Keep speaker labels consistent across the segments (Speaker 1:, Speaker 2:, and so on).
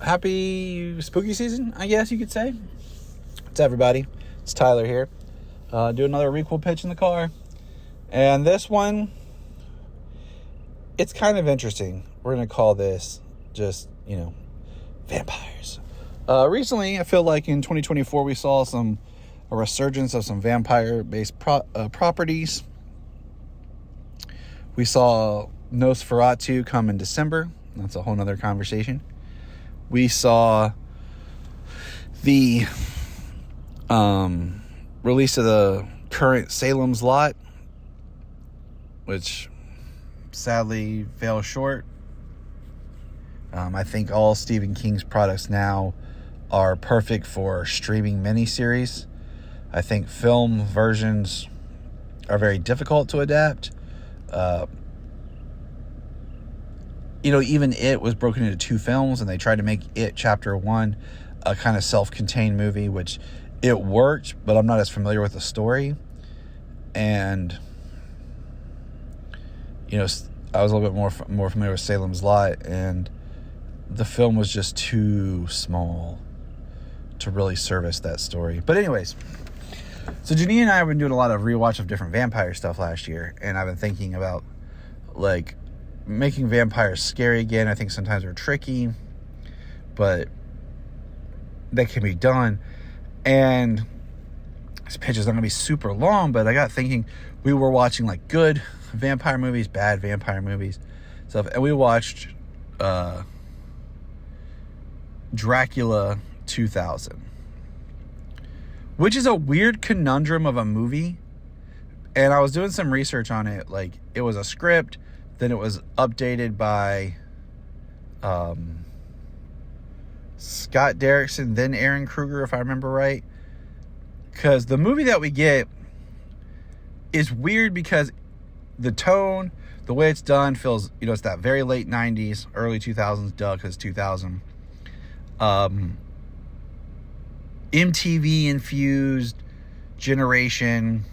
Speaker 1: Happy spooky season, I guess you could say. It's everybody. It's Tyler here. Do another Requel pitch in the car. And this one, it's kind of interesting. We're going to call this just, vampires. Recently, I feel like in 2024, we saw a resurgence of some vampire-based properties. We saw Nosferatu come in December. That's a whole nother conversation. We saw the release of the current Salem's Lot, which sadly fell short. I think all Stephen King's products now are perfect for streaming miniseries. I think film versions are very difficult to adapt. Even It was broken into two films, and they tried to make It Chapter 1 a kind of self-contained movie, which it worked, but I'm not as familiar with the story. And, I was a little bit more familiar with Salem's Lot, and the film was just too small to really service that story. But anyways, so Janine and I have been doing a lot of rewatch of different vampire stuff last year, and I've been thinking about, making vampires scary again. I think sometimes they're tricky, but that can be done. And this pitch is not going to be super long, but I got thinking, we were watching good vampire movies, bad vampire movies, stuff, and we watched Dracula 2000, which is a weird conundrum of a movie. And I was doing some research on it. It was a script, then it was updated by Scott Derrickson, then Aaron Kruger, if I remember right. Because the movie that we get is weird because the tone, the way it's done feels, it's that very late 90s, early 2000s, because 2000. MTV-infused generation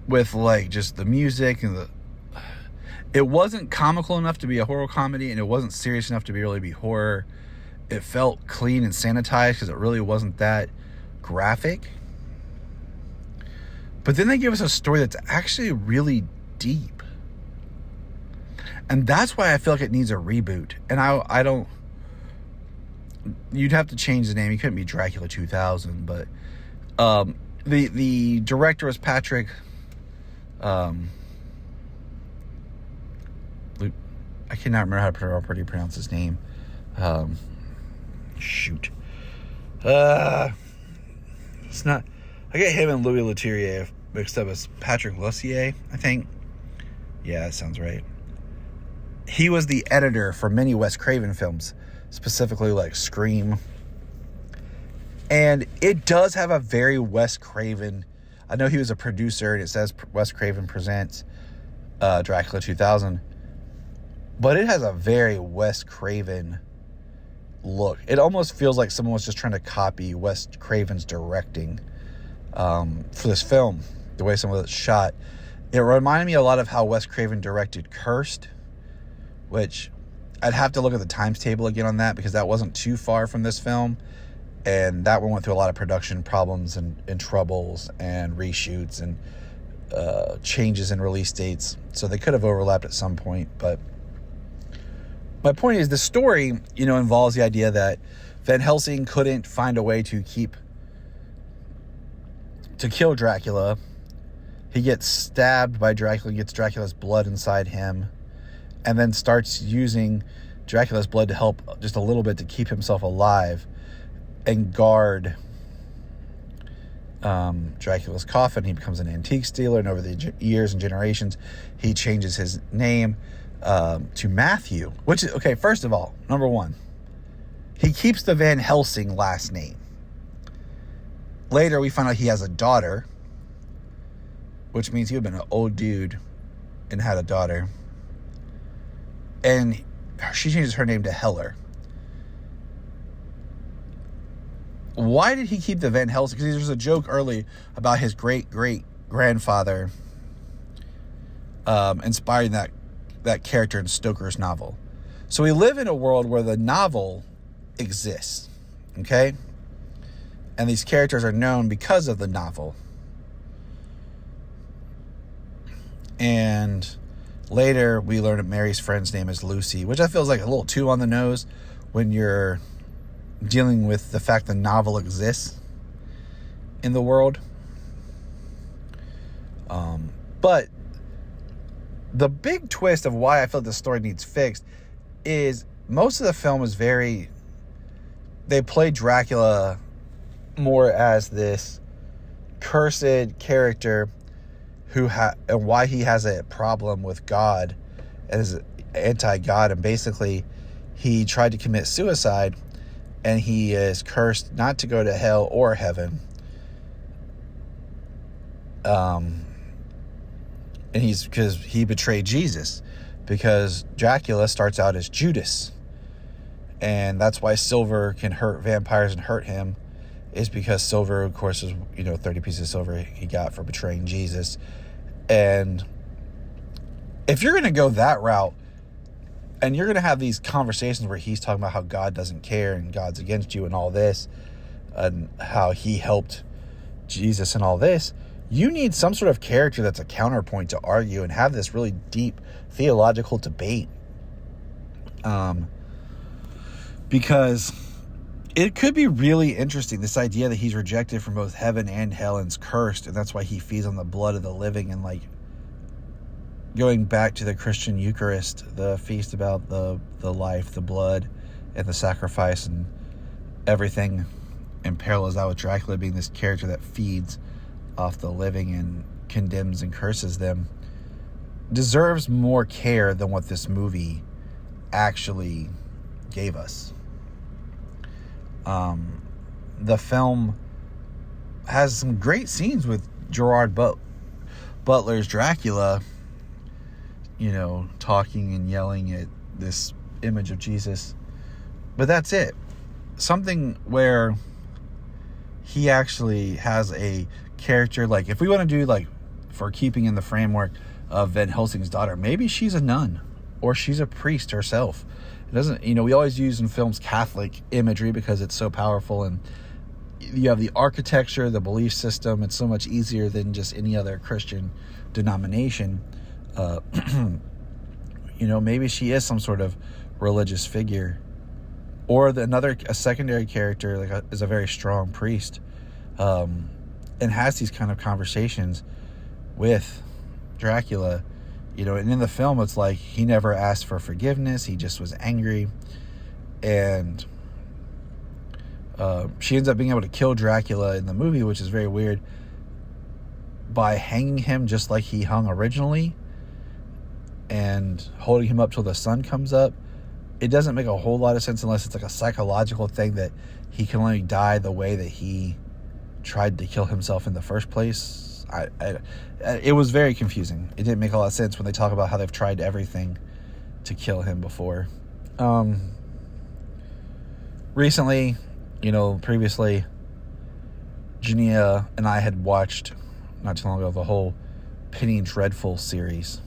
Speaker 1: with just the music and it wasn't comical enough to be a horror comedy, and it wasn't serious enough to really be horror. It felt clean and sanitized because it really wasn't that graphic. But then they give us a story that's actually really deep, and that's why I feel like it needs a reboot. And I don't. You'd have to change the name. You couldn't be Dracula 2000, but the director was Patrick. I cannot remember how to properly pronounce his name. Shoot. It's not. I get him and Louis Leterrier mixed up as Patrick Lussier, I think. Yeah, that sounds right. He was the editor for many Wes Craven films, specifically Scream. And it does have a very Wes Craven. I know he was a producer, and it says Wes Craven presents Dracula 2000. But it has a very Wes Craven look. It almost feels like someone was just trying to copy Wes Craven's directing for this film, the way some of it's shot. It reminded me a lot of how Wes Craven directed Cursed, which I'd have to look at the times table again on that, because that wasn't too far from this film. And that one went through a lot of production problems and troubles and reshoots and changes in release dates. So they could have overlapped at some point. But my point is, the story, involves the idea that Van Helsing couldn't find a way to kill Dracula. He gets stabbed by Dracula, gets Dracula's blood inside him, and then starts using Dracula's blood to help just a little bit to keep himself alive and guard Dracula's coffin. He becomes an antique stealer, and over the years and generations, he changes his name to Matthew, which is, okay, first of all, number one, he keeps the Van Helsing last name. Later, we find out he has a daughter, which means he would have been an old dude and had a daughter. And she changes her name to Heller. Why did he keep the Van Helsing? Because there's a joke early about his great-great-grandfather inspiring that character in Stoker's novel. So we live in a world where the novel exists, okay? And these characters are known because of the novel. And later we learn that Mary's friend's name is Lucy, which I feel is like a little too on the nose when you're dealing with the fact the novel exists in the world. But the big twist of why I feel this story needs fixed is most of the film is they play Dracula more as this cursed character and why he has a problem with God and is anti-God, and basically he tried to commit suicide and he is cursed not to go to hell or heaven. And because he betrayed Jesus, because Dracula starts out as Judas, and that's why silver can hurt vampires and hurt him, is because silver, of course, is 30 pieces of silver he got for betraying Jesus. And if you're going to go that route, and you're going to have these conversations where he's talking about how God doesn't care and God's against you and all this, and how he helped Jesus and all this, you need some sort of character that's a counterpoint to argue and have this really deep theological debate. Because it could be really interesting, this idea that he's rejected from both heaven and hell and's cursed, and that's why he feeds on the blood of the living. And like going back to the Christian Eucharist, the feast about the life, the blood, and the sacrifice, and everything, and parallels that with Dracula being this character that feeds off the living and condemns and curses them, deserves more care than what this movie actually gave us. The film has some great scenes with Gerard Butler's Dracula, talking and yelling at this image of Jesus. But that's it. Something where he actually has a character, like if we want to do, like, for keeping in the framework of Van Helsing's daughter, maybe she's a nun or she's a priest herself. It doesn't, we always use in films Catholic imagery because it's so powerful, and you have the architecture, the belief system. It's so much easier than just any other Christian denomination. Maybe she is some sort of religious figure, or a secondary character is a very strong priest, and has these kind of conversations with Dracula. And in the film, it's like he never asked for forgiveness. He just was angry. And she ends up being able to kill Dracula in the movie, which is very weird, by hanging him just like he hung originally and holding him up till the sun comes up. It doesn't make a whole lot of sense unless it's like a psychological thing that he can only die the way that he tried to kill himself in the first place. It was very confusing. It didn't make a lot of sense when they talk about how they've tried everything to kill him before. Recently, previously, Jania and I had watched, not too long ago, the whole Penny Dreadful series.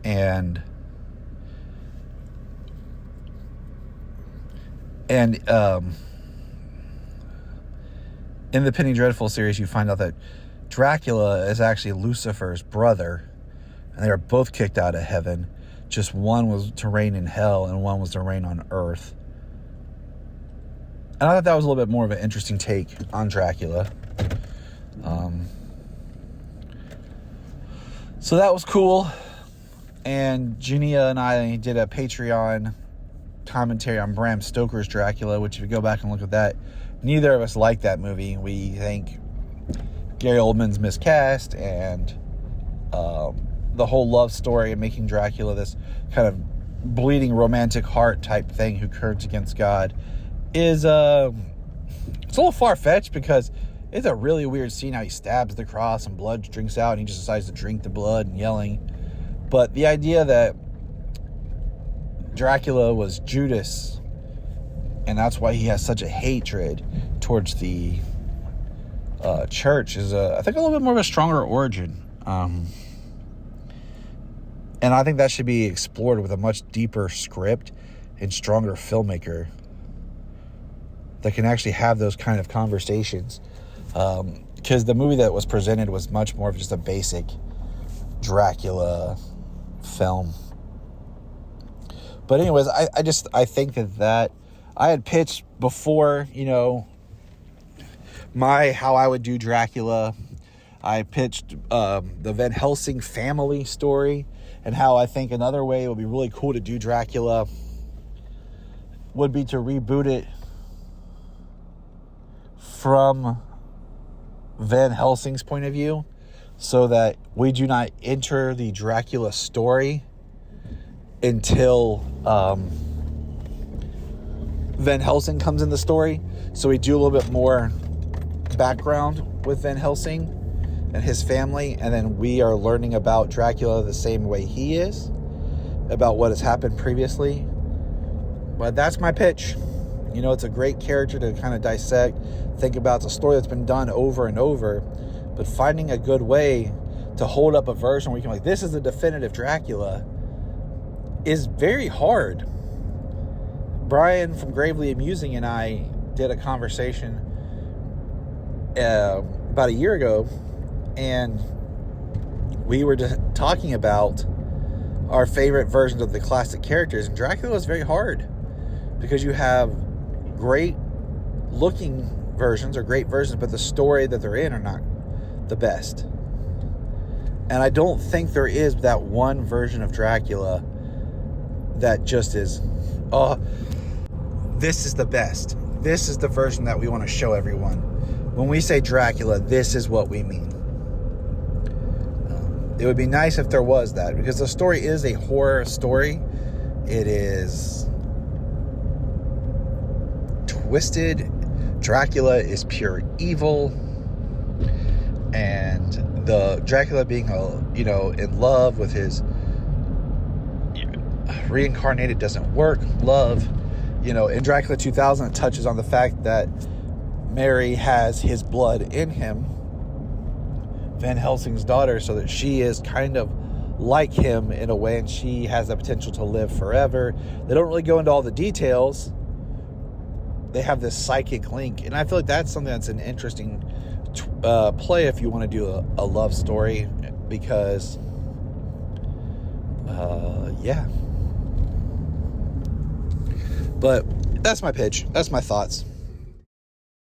Speaker 1: And in the Penny Dreadful series, you find out that Dracula is actually Lucifer's brother, and they were both kicked out of heaven. Just one was to reign in hell, and one was to reign on earth. And I thought that was a little bit more of an interesting take on Dracula. So that was cool. And Jania and I did a Patreon commentary on Bram Stoker's Dracula, which if you go back and look at that, neither of us liked that movie. We think Gary Oldman's miscast, and the whole love story and making Dracula this kind of bleeding romantic heart type thing who turns against God is it's a little far-fetched, because it's a really weird scene how he stabs the cross and blood drinks out and he just decides to drink the blood and yelling. But the idea that Dracula was Judas, and that's why he has such a hatred towards the church, is I think a little bit more of a stronger origin. And I think that should be explored with a much deeper script and stronger filmmaker that can actually have those kind of conversations. Because the movie that was presented was much more of just a basic Dracula film. But anyways, I think that I had pitched before, how I would do Dracula. I pitched the Van Helsing family story, and how I think another way it would be really cool to do Dracula would be to reboot it from Van Helsing's point of view, so that we do not enter the Dracula story until Van Helsing comes in the story. So we do a little bit more background with Van Helsing and his family, and then we are learning about Dracula the same way he is, about what has happened previously. But that's my pitch. It's a great character to kind of dissect, think about. It's a story that's been done over and over, but finding a good way to hold up a version where you can this is the definitive Dracula is very hard. Brian from Gravely Amusing and I did a conversation about a year ago, and we were just talking about our favorite versions of the classic characters, and Dracula is very hard because you have great looking versions or great versions, but the story that they're in are not the best. And I don't think there is that one version of Dracula that just is, this is the best. This is the version that we want to show everyone. When we say Dracula, this is what we mean. It would be nice if there was that, because the story is a horror story. It is twisted. Dracula is pure evil. And the Dracula being, in love with his reincarnated doesn't work. Love, in Dracula 2000, it touches on the fact that Mary has his blood in him, Van Helsing's daughter, so that she is kind of like him in a way, and she has the potential to live forever. They don't really go into all the details. They have this psychic link, and I feel like that's something that's an interesting play if you want to do a love story, because but that's my pitch. That's my thoughts.